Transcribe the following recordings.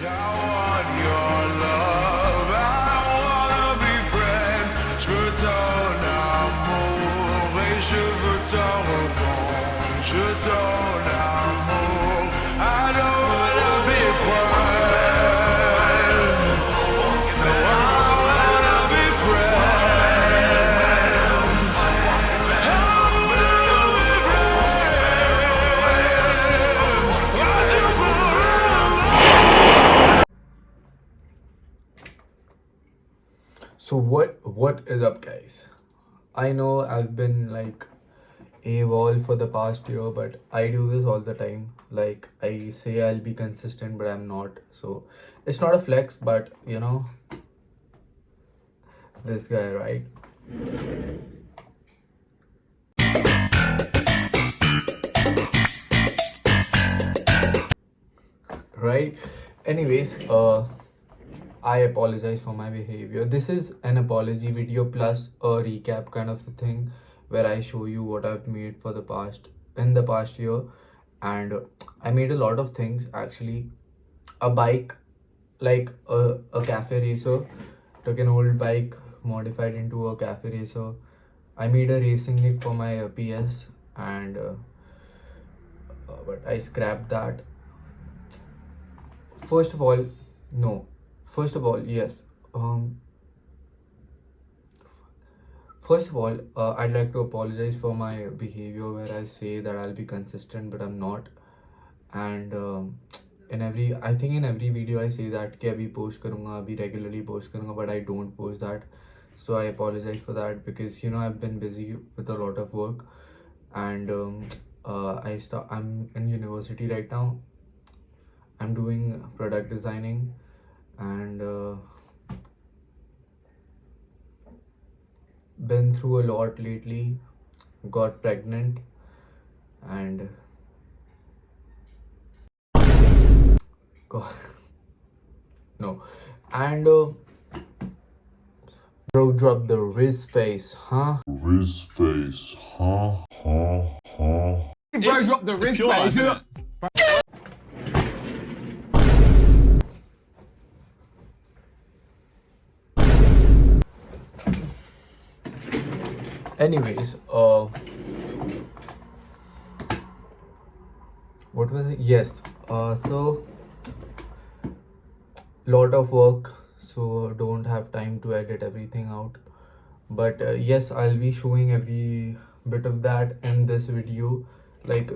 I want your love, I wanna be friends. Je veux ton amour et je veux ton rebond. Je ton amour, I don't wanna be friends. No, I wanna be friends. I wanna be friends. Why'd you put So what is up, guys? I know I've been like AWOL for the past year, but I do this all the time. Like I say I'll be consistent, but I'm not. So it's not a flex, but this guy, right? Right? Anyways, I apologize for my behavior. This is an apology video plus a recap kind of a thing where I show you what I've made for the past year. And I made a lot of things actually. A bike, like a cafe racer. Took an old bike, modified into a cafe racer. I made a racing rig for my PS, and but I scrapped that. First of all, no. First of all, yes. First of all, I'd like to apologize for my behavior where I say that I'll be consistent, but I'm not. And I think in every video I say that कि अभी post करूँगा, अभी regularly post करूँगा, but I don't post that. So I apologize for that because I've been busy with a lot of work, and I'm in university right now. I'm doing product designing, and been through a lot lately. Got pregnant, and got no, and bro dropped the Riz face, huh? Riz face, huh? Bro, drop the wrist, face. Anyways, what was it? Yes. So lot of work, so don't have time to edit everything out. But yes, I'll be showing every bit of that in this video, like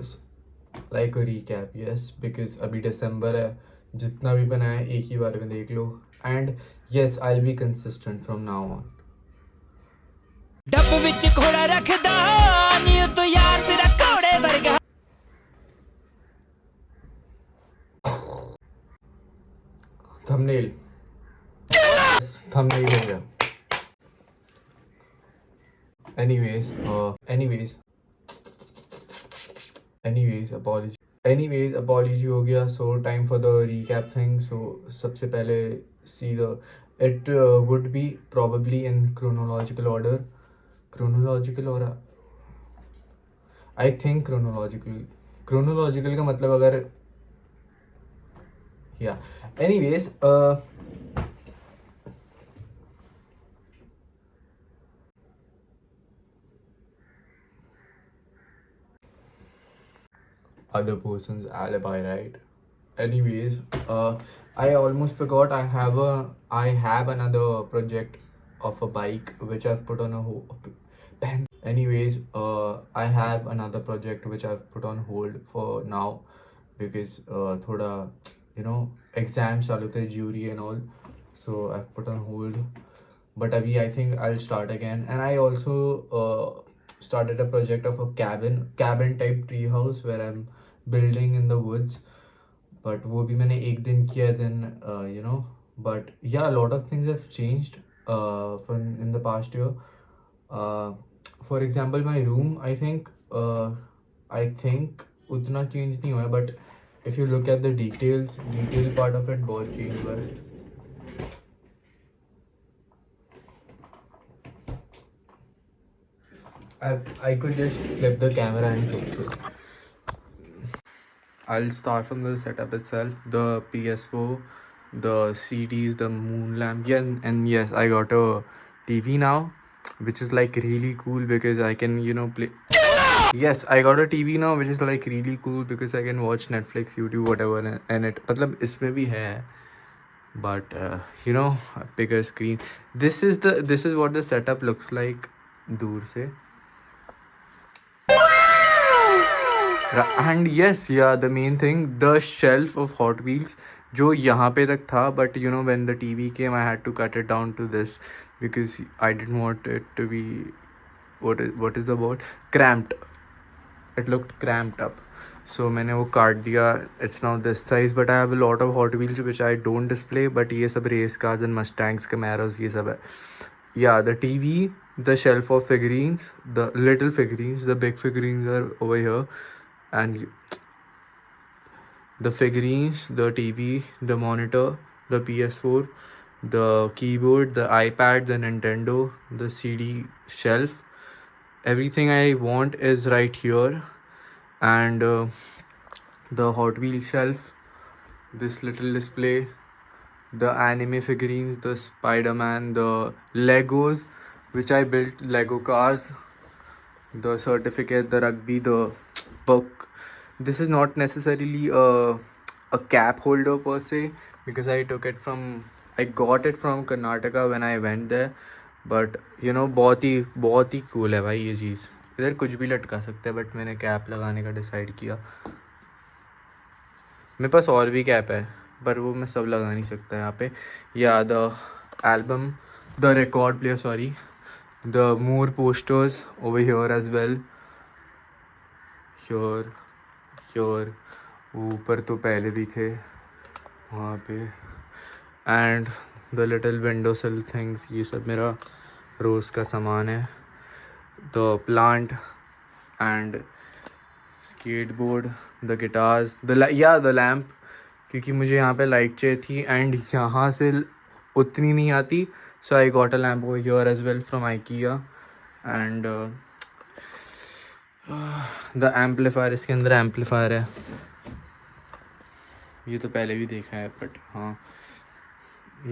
like a recap. Yes, because अभी December है, जितना भी बना है एक ही बार में देख लो. And yes, I'll be consistent from now on. डब विच घोड़ा रखदा नी तो यार तेरा घोड़े वर्गा Thumbnail. Yes, thumbnail हो गया. Anyways, apology हो गया. So time for the recap thing. So सबसे पहले see it would be probably in chronological order. I think chronological का मतलब अगर yeah. Anyways, other person's alibi, right? Anyways, I almost forgot I have another project of a bike which I've put on a hold. Anyways, I have another project which I've put on hold for now because thoda exams चालू थे, jury and all, so I've put on hold. But abhi I think I'll start again, and I also started a project of a cabin type tree house where I'm building in the woods. But वो भी मैंने एक दिन किया, then but yeah, a lot of things have changed in the past year. For example, my room, I think उतना change नहीं हुआ है, but if you look at the detail part of it, बहुत change हुआ है. I could just flip the camera and show you. I'll start from the setup itself. The PS4, the CDs, the moon lamp. Yeah, and yes, I got a TV now, which is like really cool because I can, you know, play. Yes, I got a TV now, which is like really cool because I can watch Netflix, YouTube, whatever, and it. मतलब इसमें भी है, but you know, a bigger screen. This is what the setup looks like दूर से. And yes, yeah, the main thing, the shelf of Hot Wheels जो यहाँ पे तक था, but you know when the TV came I had to cut it down to this because I didn't want it to be what is the word, cramped. It looked cramped up, so मैंने वो काट दिया. It's now this size, but I have a lot of Hot Wheels which I don't display, but ये सब race cars and Mustangs, Camaros ये सब है. Yeah, the TV, the shelf of figurines, the little figurines, the big figurines are over here, and the figurines, the TV, the monitor, the PS4, the keyboard, the iPad, the Nintendo, the CD shelf. Everything I want is right here, and the Hot Wheels shelf, this little display, the anime figurines, the Spider-Man, the Legos, which I built Lego cars, the certificate, the rugby, the book. This is not necessarily a cap holder per se because I got it from Karnataka when I went there, but you know बहुत ही cool है भाई ये चीज़. इधर कुछ भी लटका सकते हैं, but मैंने कैप लगाने का डिसाइड किया. मेरे पास और भी कैप है पर वो मैं सब लगा नहीं सकता यहाँ पे. या the album, the record player, sorry, the more posters over here as well. Here ऊपर तो पहले भी थे वहाँ पे. एंड द लिटिल विंडो सिल थिंग्स, ये सब मेरा रोज़ का सामान है. The plant and skateboard, the guitars, the lamp, क्योंकि मुझे यहाँ पे लाइट चाहिए थी एंड यहाँ से उतनी नहीं आती, so I got a lamp over here as well from IKEA. and the amplifier, इसके अंदर एम्पलीफायर है, ये तो पहले भी देखा है बट हाँ.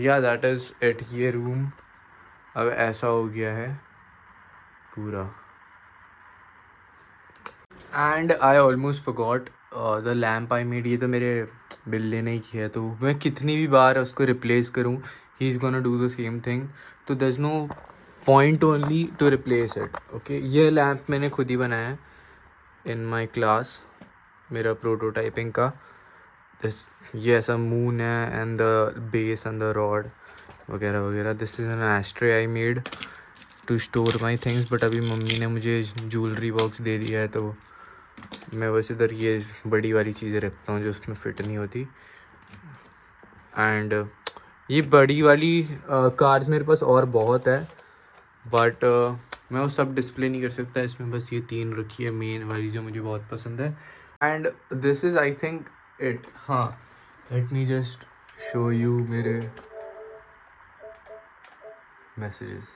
या दैट इज़ इट. ये रूम अब ऐसा हो गया है पूरा. And I almost forgot the lamp I made. ये तो मेरे बिल्ली ने ही किया, तो मैं कितनी भी बार उसको रिप्लेस करूँ he is gonna do the same thing, तो there is no point only to replace it. Okay, ये लैम्प मैंने खुद ही बनाया है इन माई क्लास, मेरा प्रोटोटाइपिंग का. ये ऐसा मून है and the base and the rod वगैरह वगैरह. This is an ashtray I made to store my things, but अभी मम्मी ने मुझे ज्वेलरी बॉक्स दे दिया है, तो मैं बस इधर ये बड़ी वाली चीज़ें रखता हूँ जो उसमें फ़िट नहीं होती. एंड ये बड़ी वाली कार्स मेरे पास और बहुत है, बट मैं वो सब डिस्प्ले नहीं कर सकता. इसमें बस ये 3 रखी है मेन वाली जो मुझे बहुत पसंद है. And this is I think it. हाँ, let me just show you मेरे मैसेजेस.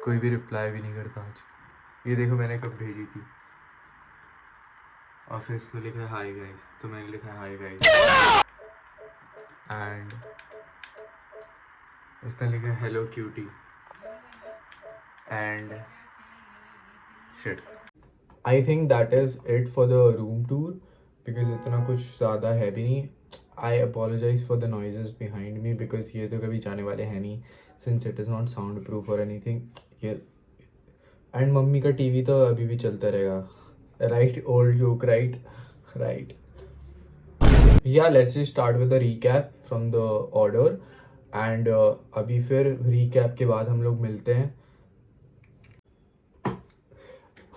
कोई भी रिप्लाई भी नहीं करता आज. ये देखो मैंने कब भेजी थी, और फिर इसमें लिखा है हाय गाइस, तो मैंने लिखा है हाय गाइस. एंड इसने लिखा है hello cutie and shit. I think that is it for the room tour because इतना कुछ ज़्यादा है भी नहीं. I apologise for the noises behind me because ये तो कभी जाने वाले हैं नहीं, since it is not soundproof और एनीथिंग. ये एंड मम्मी का टीवी तो अभी भी चलता रहेगा, राइट? Old joke, right. या let's start with the recap from the order. And अभी फिर रीकैप के बाद हम लोग मिलते हैं.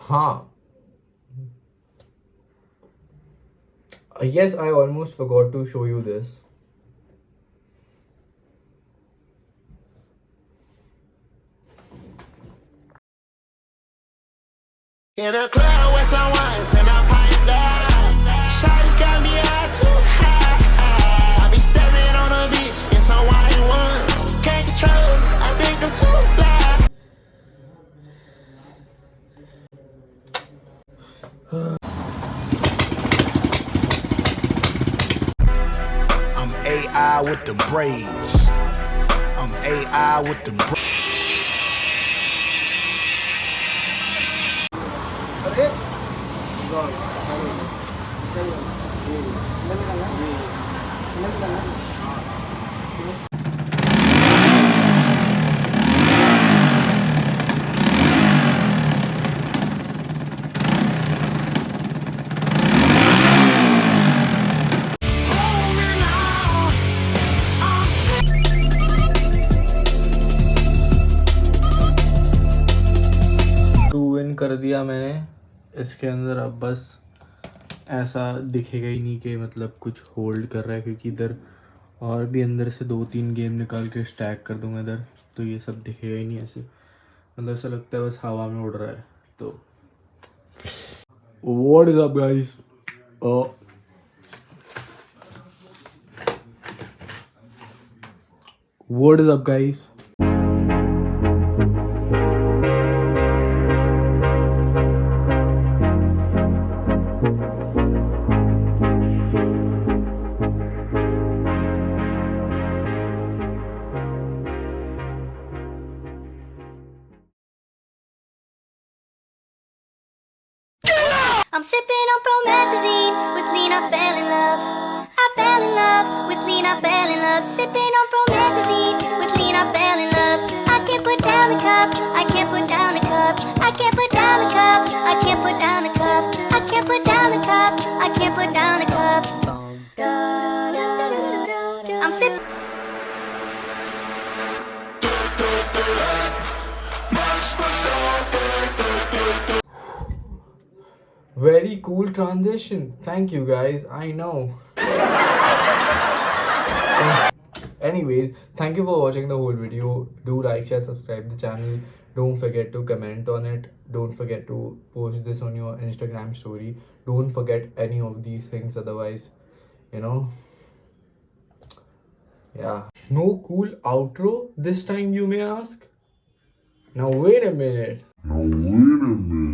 हाँ, yes, I almost forgot to show you this. In a club with some wines and I'm high down. Shawty got me out too high. I be stepping on the beach in some white ones. Can't control, I think I'm too fly. AI with the braids. I'm AI with the braids. टू इन कर दिया मैंने इसके अंदर। अब बस ऐसा दिखेगा ही नहीं कि मतलब कुछ होल्ड कर रहा है, क्योंकि इधर और भी अंदर से 2-3 गेम निकाल के स्टैक कर दूंगा इधर, तो ये सब दिखेगा ही नहीं ऐसे, मतलब ऐसा लगता है बस हवा में उड़ रहा है। तो what is up guys, what is up guys. I'm sipping on promethazine with lean. I fell in love. I fell in love with lean. I fell in love. Sipping on promethazine with lean. I fell in love. I can't put down the cup. I can't put down the cup. I can't put down the cup. I can't put down the cup. I can't put down the cup. I can't put down the cup. I'm sipping. Very cool transition. Thank you guys. I know. Anyways, thank you for watching the whole video. Do like, share, subscribe the channel. Don't forget to comment on it. Don't forget to post this on your Instagram story. Don't forget any of these things, otherwise, you know. Yeah. No cool outro this time, you may ask. Now wait a minute. Now wait a minute.